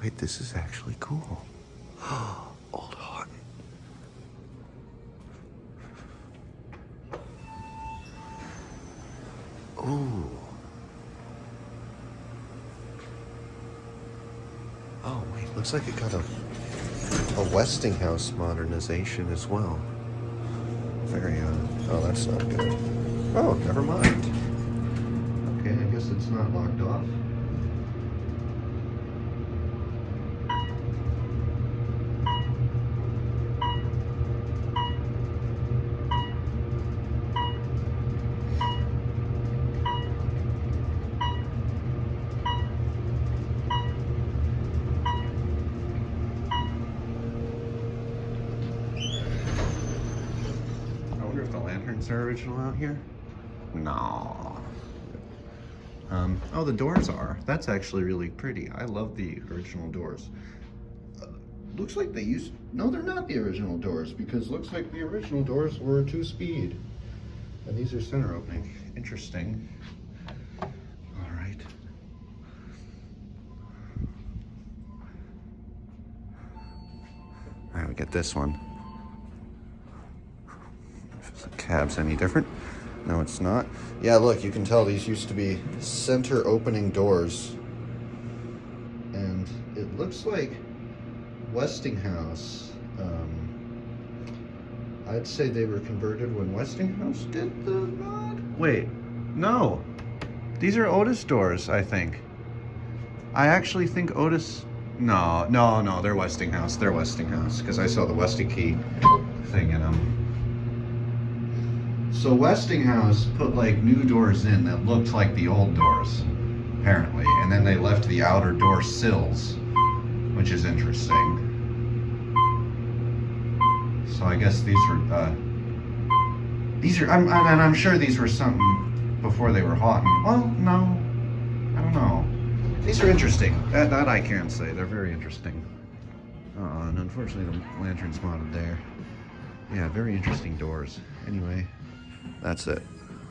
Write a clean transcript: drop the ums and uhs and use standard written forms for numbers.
Wait, this is actually cool. Old Haughton. Ooh. Oh, wait, looks like it got a Westinghouse modernization as well. Very, oh, that's not good. Oh, never mind. Okay, I guess it's not locked off. I wonder if the lanterns are original out here? No. Oh, the doors are. That's actually really pretty. I love the original doors. Looks like they used... No, they're not the original doors, because looks like the original doors were a 2-speed. And these are center opening. Interesting. All right. All right, we get this one. If the cab's any different. No, it's not. Yeah, look, you can tell these used to be center opening doors. And it looks like Westinghouse, I'd say they were converted when Westinghouse did the mod. Wait, no. These are Otis doors, I think. I actually think Otis... No, they're Westinghouse. They're Westinghouse, because I saw the Westinghouse thing in them. So Westinghouse put like new doors in that looked like the old doors, apparently, and then they left the outer door sills, which is interesting. So I guess these are, I'm sure these were something before they were Haughton. Well, no, I don't know. These are interesting. That I can say. They're very interesting. And unfortunately the lantern's mounted there. Yeah, very interesting doors. Anyway, that's it.